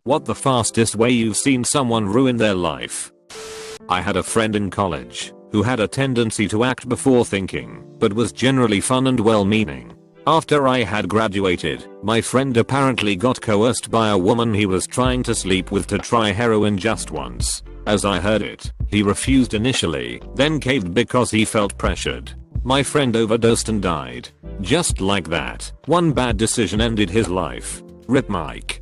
What the fastest way you've seen someone ruin their life? I had a friend in college who had a tendency to act before thinking, but was generally fun and well-meaning. After I had graduated, my friend apparently got coerced by a woman he was trying to sleep with to try heroin just once. As I heard it, he refused initially, then caved because he felt pressured. My friend overdosed and died. Just like that, one bad decision ended his life. Rip Mike.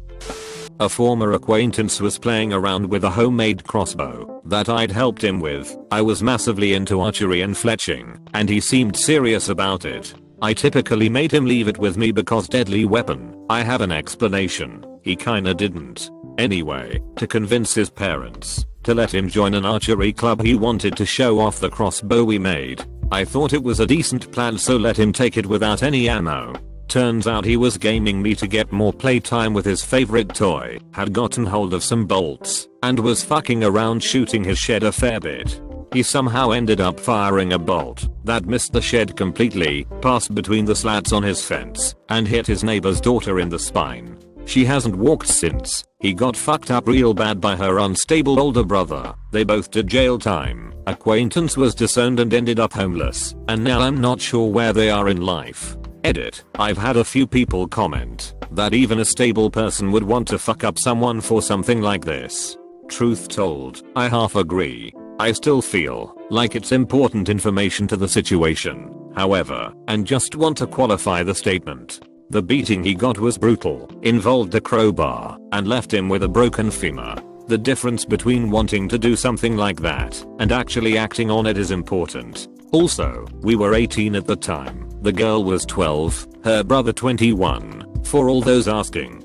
A former acquaintance was playing around with a homemade crossbow that I'd helped him with. I was massively into archery and fletching, and he seemed serious about it. I typically made him leave it with me because deadly weapon. I have an explanation. He kinda didn't. Anyway, to convince his parents to let him join an archery club, he wanted to show off the crossbow we made. I thought it was a decent plan, so let him take it without any ammo. Turns out he was gaming me to get more playtime with his favorite toy, had gotten hold of some bolts, and was fucking around shooting his shed a fair bit. He somehow ended up firing a bolt that missed the shed completely, passed between the slats on his fence, and hit his neighbor's daughter in the spine. She hasn't walked since. He got fucked up real bad by her unstable older brother. They both did jail time. Acquaintance was disowned and ended up homeless, and now I'm not sure where they are in life. Edit. I've had a few people comment that even a stable person would want to fuck up someone for something like this. Truth told, I half agree. I still feel like it's important information to the situation, however, and just want to qualify the statement. The beating he got was brutal, involved a crowbar, and left him with a broken femur. The difference between wanting to do something like that and actually acting on it is important. Also, we were 18 at the time. The girl was 12, her brother 21, for all those asking.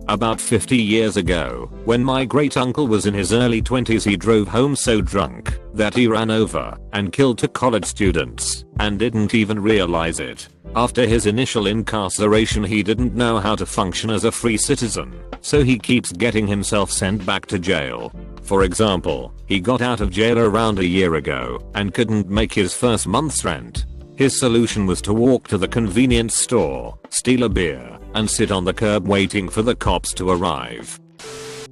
About 50 years ago, when my great uncle was in his early 20s, he drove home so drunk that he ran over and killed 2 college students and didn't even realize it. After his initial incarceration, he didn't know how to function as a free citizen, so he keeps getting himself sent back to jail. For example, he got out of jail around a year ago and couldn't make his first month's rent. His solution was to walk to the convenience store, steal a beer, and sit on the curb waiting for the cops to arrive.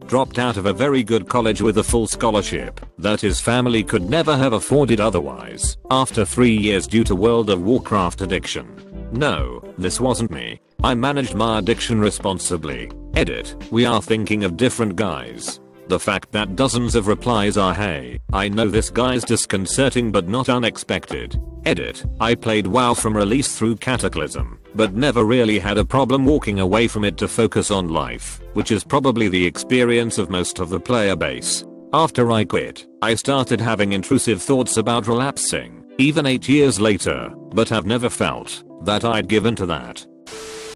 Dropped out of a very good college with a full scholarship that his family could never have afforded otherwise, after 3 years due to World of Warcraft addiction. No, this wasn't me. I managed my addiction responsibly. Edit. We are thinking of different guys. The fact that dozens of replies are "Hey, I know this guy's" disconcerting but not unexpected. Edit. I played WoW from release through Cataclysm, but never really had a problem walking away from it to focus on life, which is probably the experience of most of the player base. After I quit, I started having intrusive thoughts about relapsing, even 8 years later, but have never felt that I'd given to that.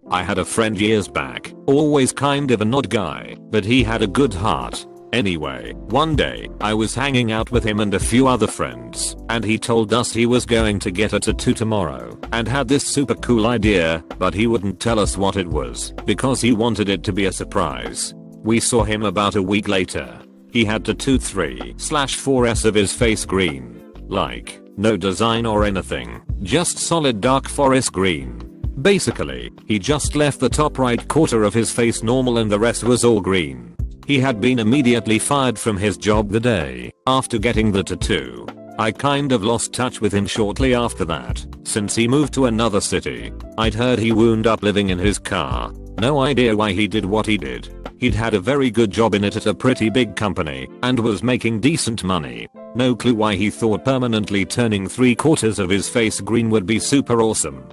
I had a friend years back, always kind of an odd guy, but he had a good heart. Anyway, one day, I was hanging out with him and a few other friends, and he told us he was going to get a tattoo tomorrow, and had this super cool idea, but he wouldn't tell us what it was, because he wanted it to be a surprise. We saw him about a week later. He had tattooed 3/4s of his face green. Like, no design or anything, just solid dark forest green. Basically, he just left the top right quarter of his face normal and the rest was all green. He had been immediately fired from his job the day after getting the tattoo. I kind of lost touch with him shortly after that, since he moved to another city. I'd heard he wound up living in his car. No idea why he did what he did. He'd had a very good job in it at a pretty big company, and was making decent money. No clue why he thought permanently turning 3/4 of his face green would be super awesome.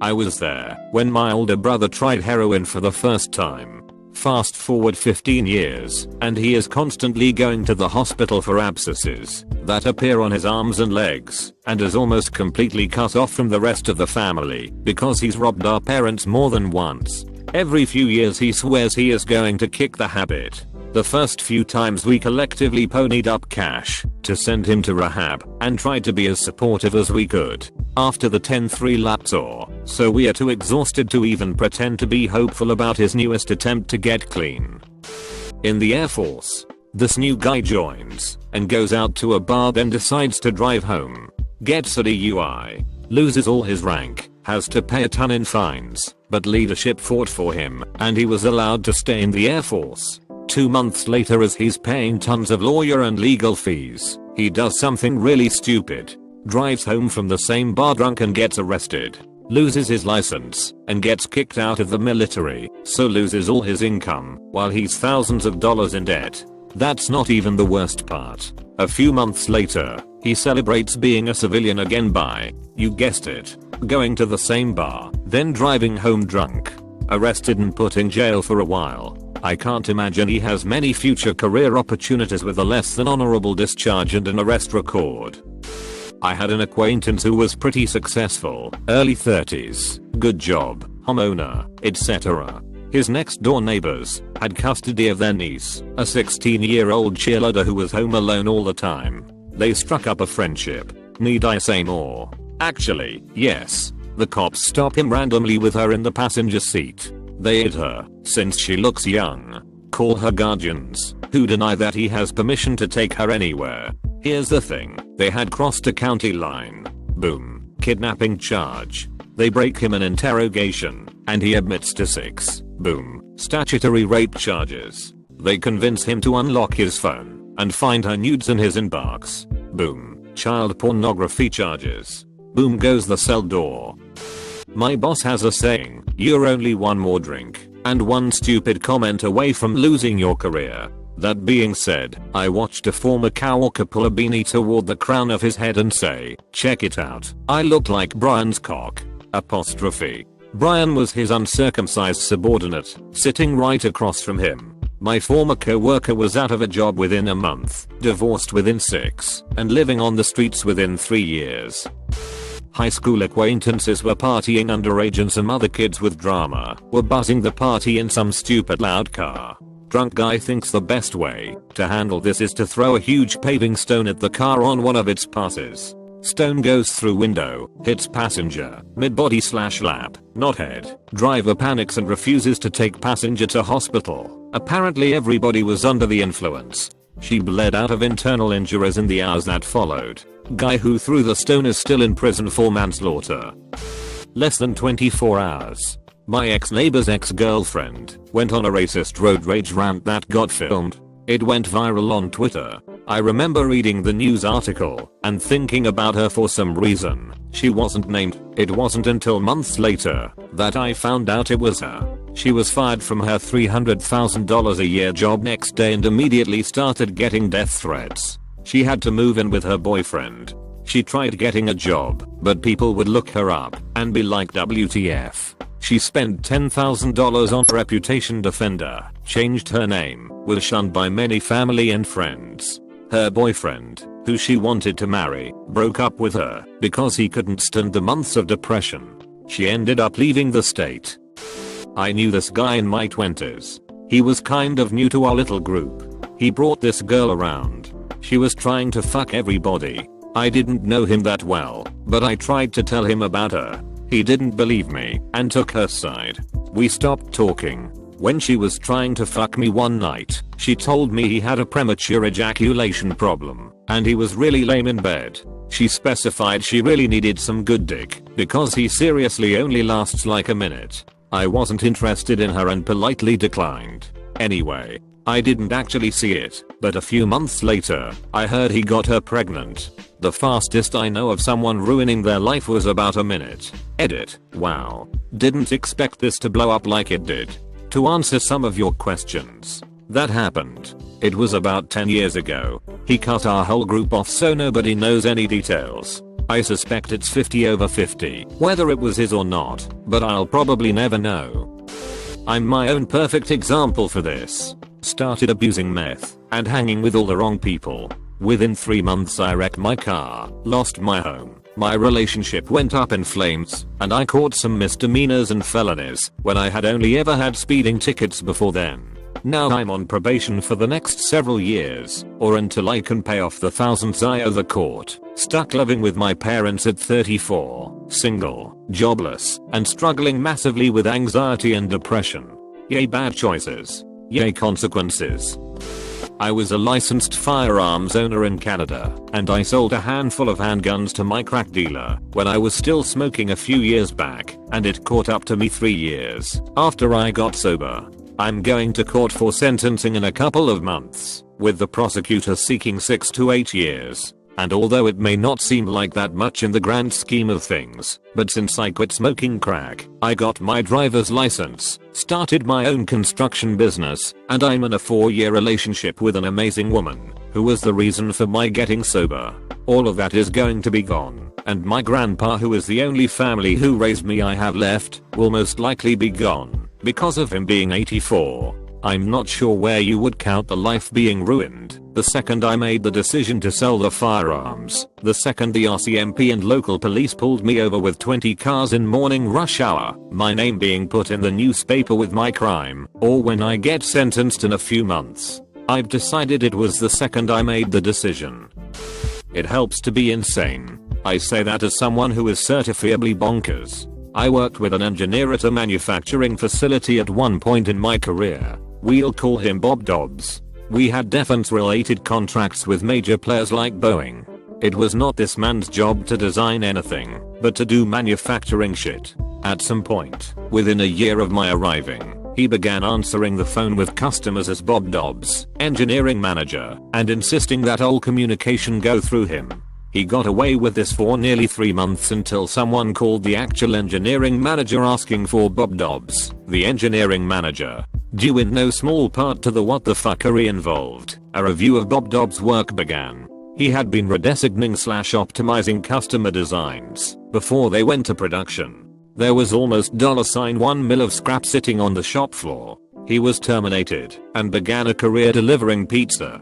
I was there when my older brother tried heroin for the first time. Fast forward 15 years, and he is constantly going to the hospital for abscesses that appear on his arms and legs, and is almost completely cut off from the rest of the family because he's robbed our parents more than once. Every few years he swears he is going to kick the habit. The first few times we collectively ponied up cash to send him to rehab and tried to be as supportive as we could. After the 10-3 laps or so, we are too exhausted to even pretend to be hopeful about his newest attempt to get clean. In the Air Force, this new guy joins and goes out to a bar, then decides to drive home. Gets a DUI, loses all his rank, has to pay a ton in fines, but leadership fought for him and he was allowed to stay in the Air Force. 2 months later, as he's paying tons of lawyer and legal fees, he does something really stupid. Drives home from the same bar drunk and gets arrested. Loses his license and gets kicked out of the military, so loses all his income while he's thousands of dollars in debt. That's not even the worst part. A few months later, he celebrates being a civilian again by, you guessed it, going to the same bar, then driving home drunk. Arrested and put in jail for a while. I can't imagine he has many future career opportunities with a less than honorable discharge and an arrest record. I had an acquaintance who was pretty successful, early 30s, good job, homeowner, etc. His next door neighbors had custody of their niece, a 16-year-old cheerleader who was home alone all the time. They struck up a friendship. Need I say more? Actually, yes. The cops stop him randomly with her in the passenger seat. They hit her, since she looks young. Call her guardians, who deny that he has permission to take her anywhere. Here's the thing, they had crossed a county line. Boom. Kidnapping charge. They break him an interrogation, and he admits to 6. Boom. Statutory rape charges. They convince him to unlock his phone and find her nudes in his inbox. Boom. Child pornography charges. Boom goes the cell door. My boss has a saying, you're only one more drink and one stupid comment away from losing your career. That being said, I watched a former coworker pull a beanie toward the crown of his head and say, check it out, I look like Brian's cock. Apostrophe. Brian was his uncircumcised subordinate, sitting right across from him. My former coworker was out of a job within a month, divorced within 6, and living on the streets within 3 years. High school acquaintances were partying underage and some other kids with drama were buzzing the party in some stupid loud car. Drunk guy thinks the best way to handle this is to throw a huge paving stone at the car on one of its passes. Stone goes through window, hits passenger, mid-body/lap, not head. Driver panics and refuses to take passenger to hospital. Apparently everybody was under the influence. She bled out of internal injuries in the hours that followed. Guy who threw the stone is still in prison for manslaughter. Less than 24 hours. My ex-neighbor's ex-girlfriend went on a racist road rage rant that got filmed. It went viral on Twitter. I remember reading the news article and thinking about her for some reason. She wasn't named. It wasn't until months later that I found out it was her. She was fired from her $300,000 a year job next day and immediately started getting death threats. She had to move in with her boyfriend. She tried getting a job, but people would look her up and be like, WTF. She spent $10,000 on a reputation defender, changed her name, was shunned by many family and friends. Her boyfriend, who she wanted to marry, broke up with her because he couldn't stand the months of depression. She ended up leaving the state. I knew this guy in my 20s. He was kind of new to our little group. He brought this girl around. She was trying to fuck everybody. I didn't know him that well, but I tried to tell him about her. He didn't believe me and took her side. We stopped talking. When she was trying to fuck me one night, she told me he had a premature ejaculation problem and he was really lame in bed. She specified she really needed some good dick because he seriously only lasts like a minute. I wasn't interested in her and politely declined. Anyway, I didn't actually see it, but a few months later, I heard he got her pregnant. The fastest I know of someone ruining their life was about a minute. Edit. Wow. Didn't expect this to blow up like it did. To answer some of your questions. That happened. It was about 10 years ago. He cut our whole group off so nobody knows any details. I suspect it's 50/50, whether it was his or not, but I'll probably never know. I'm my own perfect example for this. Started abusing meth and hanging with all the wrong people. Within 3 months I wrecked my car, lost my home, my relationship went up in flames, and I caught some misdemeanors and felonies when I had only ever had speeding tickets before then. Now I'm on probation for the next several years, or until I can pay off the thousands I owe the court. Stuck living with my parents at 34, single, jobless, and struggling massively with anxiety and depression. Yay bad choices. Yay consequences. I was a licensed firearms owner in Canada, and I sold a handful of handguns to my crack dealer when I was still smoking a few years back, and it caught up to me 3 years after I got sober. I'm going to court for sentencing in a couple of months, with the prosecutor seeking 6 to 8 years. And although it may not seem like that much in the grand scheme of things, but since I quit smoking crack, I got my driver's license, started my own construction business, and I'm in a 4-year relationship with an amazing woman, who was the reason for my getting sober. All of that is going to be gone, and my grandpa, who is the only family who raised me I have left, will most likely be gone, because of him being 84. I'm not sure where you would count the life being ruined. The second I made the decision to sell the firearms, the second the RCMP and local police pulled me over with 20 cars in morning rush hour, my name being put in the newspaper with my crime, or when I get sentenced in a few months. I've decided it was the second I made the decision. It helps to be insane. I say that as someone who is certifiably bonkers. I worked with an engineer at a manufacturing facility at one point in my career. We'll call him Bob Dobbs. We had defense-related contracts with major players like Boeing. It was not this man's job to design anything, but to do manufacturing shit. At some point, within a year of my arriving, he began answering the phone with customers as Bob Dobbs, engineering manager, and insisting that all communication go through him. He got away with this for nearly 3 months until someone called the actual engineering manager asking for Bob Dobbs, the engineering manager. Due in no small part to the what the fuckery involved, a review of Bob Dobbs' work began. He had been redesigning/optimizing customer designs before they went to production. There was almost $1 mil of scrap sitting on the shop floor. He was terminated and began a career delivering pizza.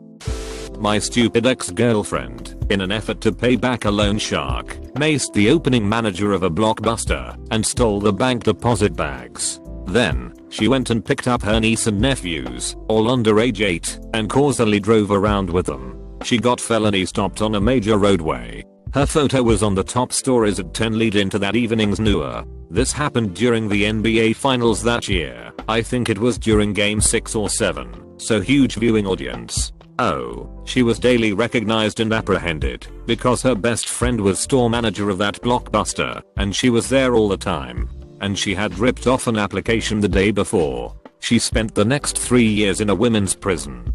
My stupid ex-girlfriend, in an effort to pay back a loan shark, maced the opening manager of a Blockbuster and stole the bank deposit bags. Then, she went and picked up her niece and nephews, all under age 8, and causally drove around with them. She got felony stopped on a major roadway. Her photo was on the top stories at 10 lead into that evening's news. This happened during the NBA Finals that year. I think it was during Game 6 or 7, so huge viewing audience. Oh, she was daily recognized and apprehended because her best friend was store manager of that Blockbuster, and she was there all the time. And she had ripped off an application the day before. She spent the next 3 years in a women's prison.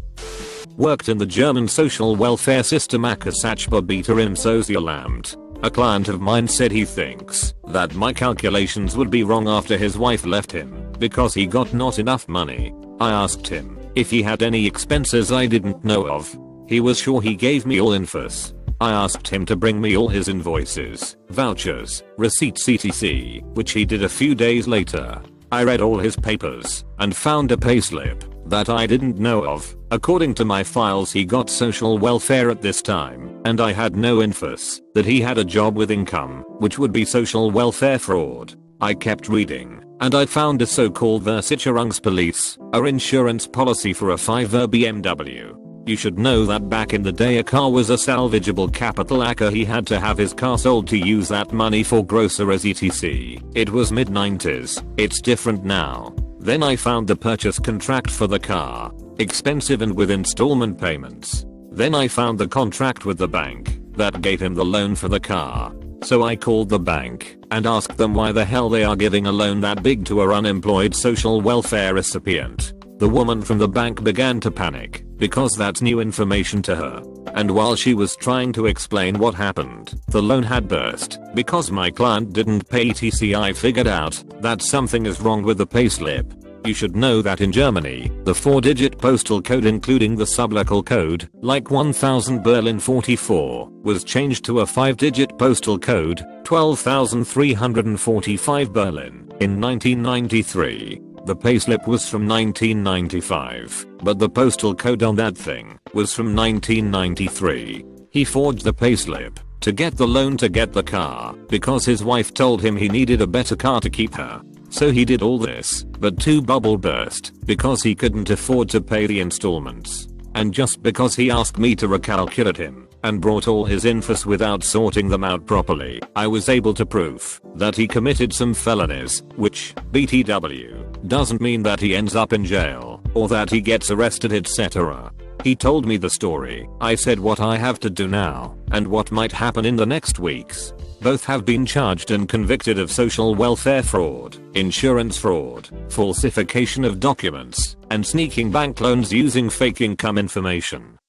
Worked in the German social welfare system Akasachbabita im Sozialamt. A client of mine said he thinks that my calculations would be wrong after his wife left him because he got not enough money. I asked him if he had any expenses I didn't know of. He was sure he gave me all infos. I asked him to bring me all his invoices, vouchers, receipts etc., which he did a few days later. I read all his papers and found a payslip that I didn't know of. According to my files, he got social welfare at this time, and I had no infos that he had a job with income, which would be social welfare fraud. I kept reading, and I found a so-called Versicherungspolice, a insurance policy for a 5er BMW. You should know that back in the day a car was a salvageable capital acca. He had to have his car sold to use that money for groceries etc. It was mid-90s. It's different now. Then I found the purchase contract for the car. Expensive and with installment payments. Then I found the contract with the bank that gave him the loan for the car. So I called the bank and asked them why the hell they are giving a loan that big to a unemployed social welfare recipient. The woman from the bank began to panic because that's new information to her. And while she was trying to explain what happened, the loan had burst because my client didn't pay etc. I figured out that something is wrong with the payslip. You should know that in Germany, the 4-digit postal code including the sublocal code, like 1000 Berlin 44, was changed to a 5-digit postal code, 12345 Berlin, in 1993. The payslip was from 1995, but the postal code on that thing was from 1993. He forged the payslip to get the loan to get the car because his wife told him he needed a better car to keep her. So he did all this, but two bubble burst because he couldn't afford to pay the installments. And just because he asked me to recalculate him and brought all his infos without sorting them out properly, I was able to prove that he committed some felonies, which, BTW, doesn't mean that he ends up in jail or that he gets arrested etc. He told me the story. I said what I have to do now and what might happen in the next weeks. Both have been charged and convicted of social welfare fraud, insurance fraud, falsification of documents, and sneaking bank loans using fake income information.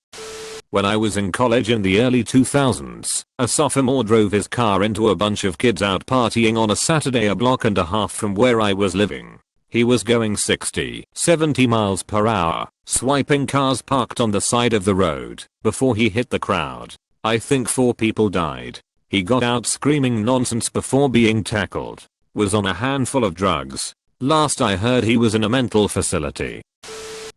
When I was in college in the early 2000s, a sophomore drove his car into a bunch of kids out partying on a Saturday a block and a half from where I was living. He was going 60, 70 miles per hour, swiping cars parked on the side of the road, before he hit the crowd. I think 4 people died. He got out screaming nonsense before being tackled. Was on a handful of drugs. Last I heard he was in a mental facility.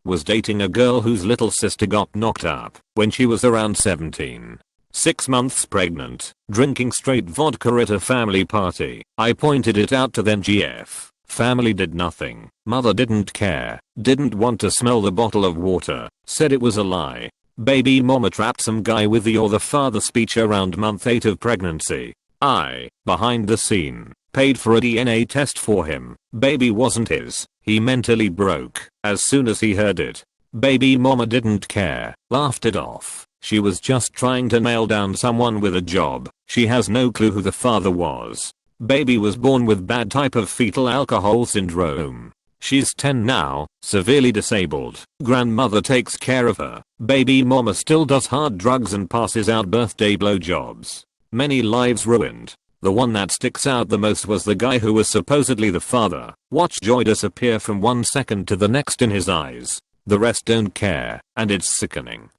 Was dating a girl whose little sister got knocked up when she was around 17. 6 months pregnant, drinking straight vodka at a family party. I pointed it out to them. GF. Family did nothing. Mother didn't care, didn't want to smell the bottle of water, said it was a lie. Baby mama trapped some guy with the or the father speech around month 8 of pregnancy. I, behind the scene, paid for a DNA test for him. Baby wasn't his. He mentally broke as soon as he heard it. Baby mama didn't care, laughed it off. She was just trying to nail down someone with a job. She has no clue who the father was. Baby was born with bad type of fetal alcohol syndrome. She's 10 now, severely disabled. Grandmother takes care of her. Baby mama still does hard drugs and passes out birthday blowjobs. Many lives ruined. The one that sticks out the most was the guy who was supposedly the father. Watch joy disappear from one second to the next in his eyes. The rest don't care, and it's sickening.